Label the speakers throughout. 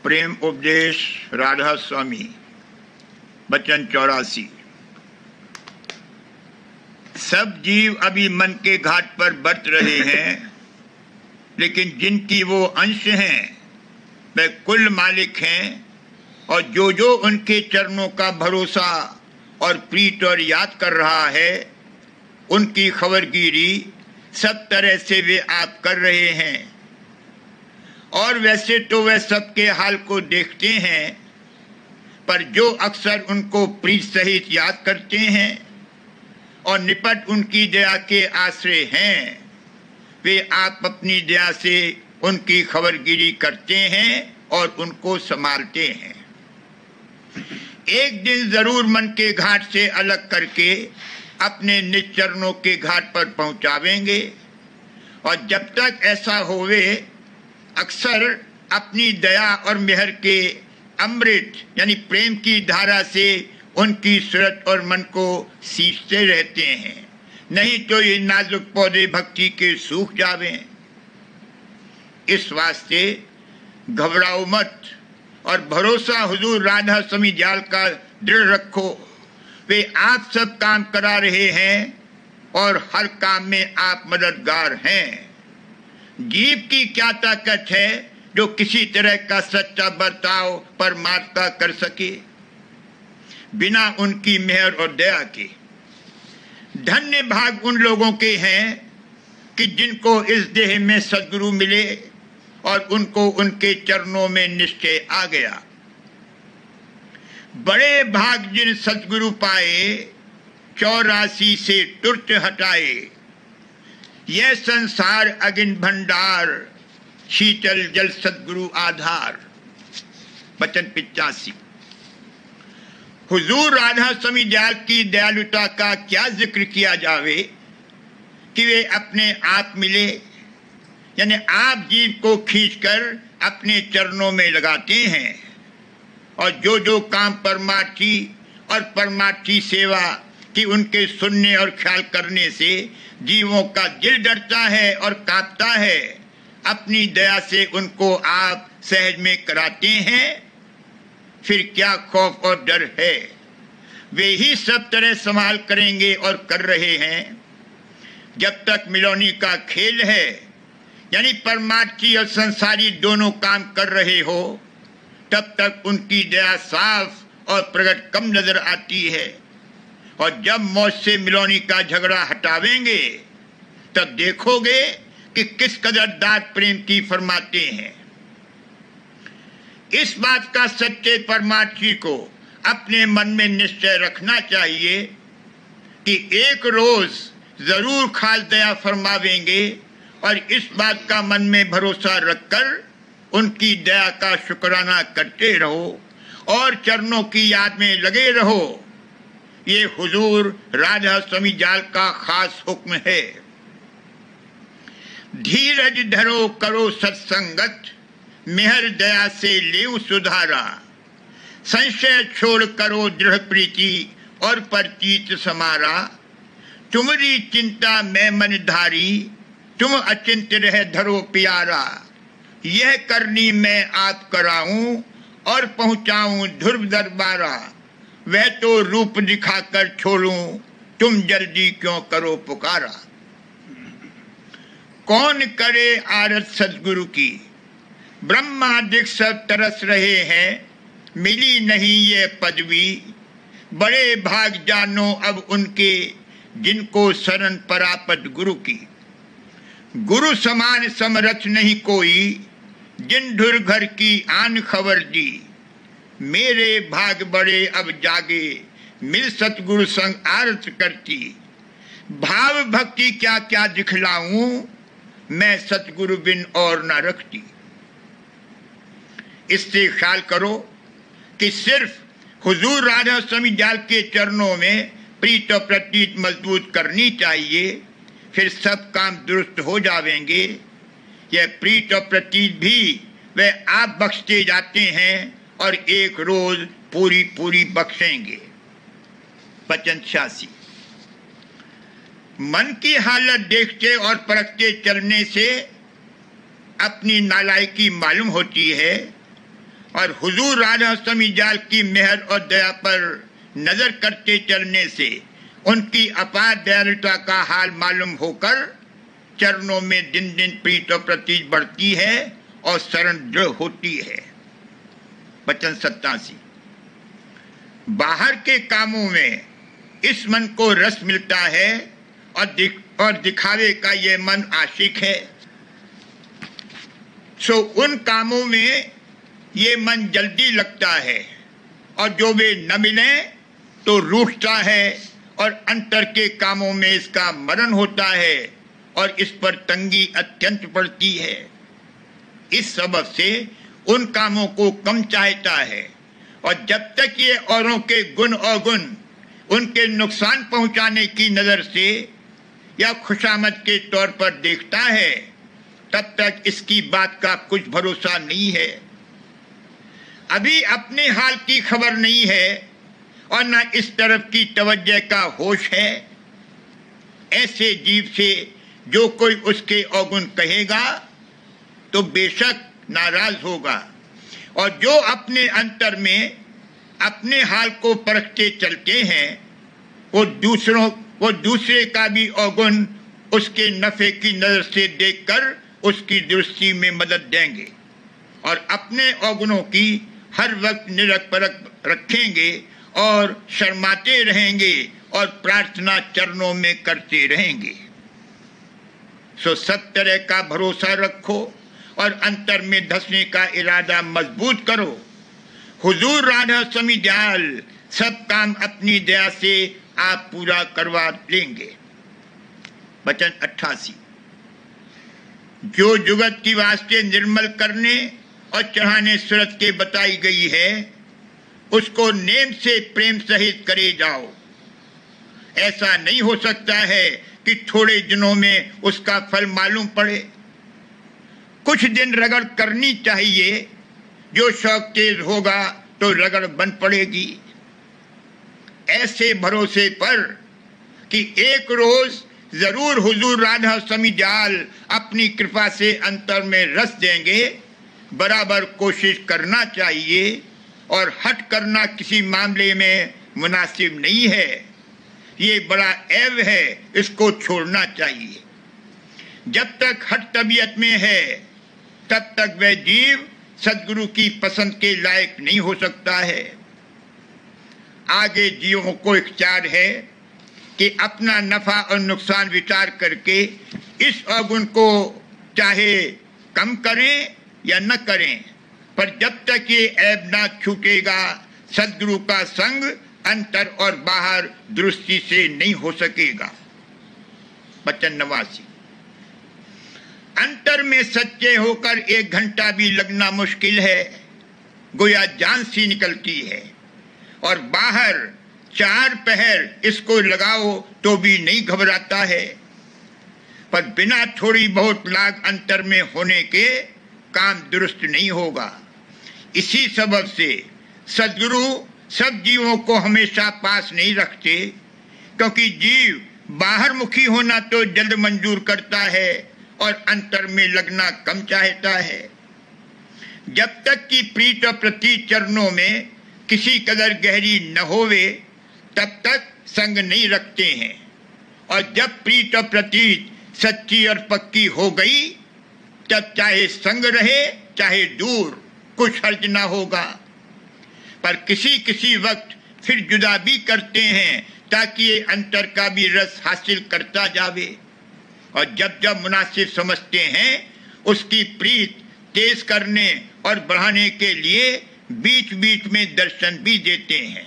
Speaker 1: प्रेम उपदेश राधा स्वामी वचन 84। सब जीव अभी मन के घाट पर बरत रहे हैं, लेकिन जिनकी वो अंश हैं वे कुल मालिक हैं, और जो जो उनके चरणों का भरोसा और प्रीत और याद कर रहा है, उनकी खबरगिरी सब तरह से वे आप कर रहे हैं। और वैसे तो वे सबके हाल को देखते हैं, पर जो अक्सर उनको प्रीत सहित याद करते हैं और निपट उनकी दया के आश्रय हैं, वे आप अपनी दया से उनकी खबरगिरी करते हैं और उनको संभालते हैं। एक दिन जरूर मन के घाट से अलग करके अपने निज चरणों के घाट पर पहुंचावेंगे, और जब तक ऐसा होवे अक्सर अपनी दया और मेहर के अमृत यानी प्रेम की धारा से उनकी सूरत और मन को सींचते रहते हैं, नहीं तो ये नाजुक पौधे भक्ति के सूख जावें। इस वास्ते घबराओ मत और भरोसा हुजूर राधा स्वामी दयाल का दृढ़ रखो। वे आप सब काम करा रहे हैं और हर काम में आप मददगार हैं। जीव की क्या ताकत है जो किसी तरह का सच्चा बर्ताव परमात्मा कर सके बिना उनकी मेहर और दया के। धन्य भाग उन लोगों के हैं कि जिनको इस देह में सद्गुरु मिले और उनको उनके चरणों में निश्चय आ गया। बड़े भाग जिन सद्गुरु पाए, 84 से तुरत हटाए। यह संसार अगिन भंडार, शीतल जल सद्गुरु आधार। वचन 85। हुजूर राधा स्वामी दयाल की दयालुता का क्या जिक्र किया जावे कि वे अपने आप मिले, यानी आप जीव को खींचकर अपने चरणों में लगाते हैं, और जो जो काम परमार्थी और परमार्थी सेवा कि उनके सुनने और ख्याल करने से जीवों का दिल डरता है और कांपता है, अपनी दया से उनको आप सहज में कराते हैं। फिर क्या खौफ और डर है, वे ही सब तरह संभाल करेंगे और कर रहे हैं। जब तक मिलोनी का खेल है, यानी परमार्थी और संसारी दोनों काम कर रहे हो, तब तक उनकी दया साफ और प्रकट कम नजर आती है, और जब मौत से मिलोनी का झगड़ा हटावेंगे तब देखोगे कि किस कदर दाद प्रेम की फरमाते हैं। इस बात का सच्चे परमार्थी को अपने मन में निश्चय रखना चाहिए कि एक रोज जरूर खास दया फरमावेंगे, और इस बात का मन में भरोसा रखकर उनकी दया का शुक्राना करते रहो और चरणों की याद में लगे रहो। ये हुजूर राधा स्वामी दयाल का खास हुक्म है। धीरज धरो करो सत्संगत, मेहर दया से लेऊ सुधारा। संशय छोड़ करो दृढ़ प्रीति और परचीत समारा। तुम्हारी चिंता मैं मन धारी, तुम अचिंत रह धरो प्यारा। यह करनी मैं आप कराऊं और पहुंचाऊं ध्रुव दरबारा। वह तो रूप दिखाकर छोड़ूं, तुम जल्दी क्यों करो पुकारा। कौन करे आरत सद्गुरु की, ब्रह्मादिक सब तरस रहे हैं, मिली नहीं ये पदवी। बड़े भाग जानो अब उनके, जिनको शरण परापत गुरु की। गुरु समान समरथ नहीं कोई, जिन धुर घर की आन खबर दी। मेरे भाग बड़े अब जागे, मिल सतगुरु संग आरत करती। भाव भक्ति क्या क्या दिखलाऊं, मैं सतगुरु बिन और न रखती। इससे ख्याल करो कि सिर्फ हुजूर राधा स्वामी दयाल के चरणों में प्रीत और प्रतीत मजबूत करनी चाहिए, फिर सब काम दुरुस्त हो जावेंगे। यह प्रीत और प्रतीत भी वे आप बख्शते जाते हैं और एक रोज पूरी पूरी बख्शेंगे। वचन 86। मन की हालत देखते और परखते चलने से अपनी नालायकी मालूम होती है, और हुजूर राधास्वामी जाल की मेहर और दया पर नजर करते चलने से उनकी अपार दयालुता का हाल मालूम होकर चरणों में दिन दिन प्रीत और प्रतीत बढ़ती है और शरण दृढ़ होती है। वचन 87। बाहर के कामों में इस मन को रस मिलता है और दिखावे का ये मन आशिक है। सो उन कामों में ये मन जल्दी लगता है और जो वे न मिले तो रूठता है और अंतर के कामों में इसका मरण होता है और इस पर तंगी अत्यंत पड़ती है। इस सबब से उन कामों को कम चाहता है और जब तक ये औरों के गुण अवगुण उनके नुकसान पहुंचाने की नजर से या खुशामद के तौर पर देखता है तब तक इसकी बात का कुछ भरोसा नहीं है। अभी अपने हाल की खबर नहीं है और न इस तरफ की तवज्जो का होश है। ऐसे जीव से जो कोई उसके अवगुण कहेगा तो बेशक नाराज होगा और जो अपने अंतर में अपने हाल को परखते चलते हैं वो दूसरे का भी अवगुण उसके नफे की नजर से देखकर उसकी दृष्टि में मदद देंगे और अपने अवगुणों की हर वक्त निरख परख रखेंगे और शर्माते रहेंगे और प्रार्थना चरणों में करते रहेंगे। सो सब तरह का भरोसा रखो और अंतर में धंसने का इरादा मजबूत करो। हुजूर राधास्वामी जाल सब काम अपनी दया से आप पूरा करवा लेंगे। वचन 88। जो जुगत की वास्ते निर्मल करने और चढ़ाने सूरत के बताई गई है उसको नेम से प्रेम सहित करे जाओ। ऐसा नहीं हो सकता है कि थोड़े दिनों में उसका फल मालूम पड़े। कुछ दिन रगड़ करनी चाहिए, जो शौक तेज होगा तो रगड़ बन पड़ेगी। ऐसे भरोसे पर कि एक रोज जरूर हुजूर राधास्वामी जाल अपनी कृपा से अंतर में रस देंगे, बराबर कोशिश करना चाहिए और हट करना किसी मामले में मुनासिब नहीं है। ये बड़ा ऐब है, इसको छोड़ना चाहिए। जब तक हट तबीयत में है तब तक वह जीव सदगुरु की पसंद के लायक नहीं हो सकता है। आगे जीवों को इख्तियार है कि अपना नफा और नुकसान विचार करके इस अवगुण को चाहे कम करें या न करें, पर जब तक ये ऐब ना छूटेगा सदगुरु का संग अंतर और बाहर दृष्टि से नहीं हो सकेगा। वचन 89। अंतर में सच्चे होकर 1 घंटा भी लगना मुश्किल है, गोया जान सी निकलती है, और बाहर 4 पहर इसको लगाओ तो भी नहीं घबराता है। पर बिना थोड़ी बहुत लाग अंतर में होने के काम दुरुस्त नहीं होगा। इसी सबब से सदगुरु सब जीवों को हमेशा पास नहीं रखते, क्योंकि जीव बाहर मुखी होना तो जल्द मंजूर करता है और अंतर में लगना कम चाहता है। जब तक कि प्रीत और प्रतीत चरणों में किसी कदर गहरी न होवे तब तक संग नहीं रखते हैं, और जब प्रीत और प्रतीत सच्ची और पक्की हो गई तब चाहे संग रहे चाहे दूर कुछ हर्ज ना होगा। पर किसी किसी वक्त फिर जुदा भी करते हैं ताकि ये अंतर का भी रस हासिल करता जावे, और जब जब मुनासिब समझते हैं उसकी प्रीत तेज करने और बढ़ाने के लिए बीच बीच में दर्शन भी देते हैं,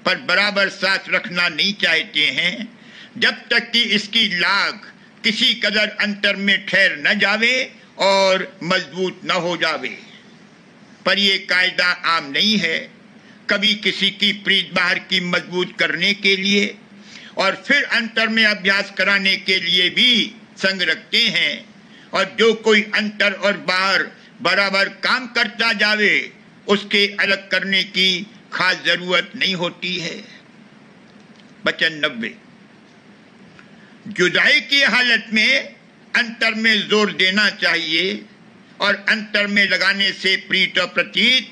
Speaker 1: पर बराबर साथ रखना नहीं चाहते हैं जब तक कि इसकी लाग किसी कदर अंतर में ठहर न जावे और मजबूत न हो जावे। पर यह कायदा आम नहीं है। कभी किसी की प्रीत बाहर की मजबूत करने के लिए और फिर अंतर में अभ्यास कराने के लिए भी संग रखते हैं, और जो कोई अंतर और बाहर बराबर काम करता जावे उसके अलग करने की खास जरूरत नहीं होती है। वचन 90। जुदाई की हालत में अंतर में जोर देना चाहिए, और अंतर में लगाने से प्रीत और प्रतीत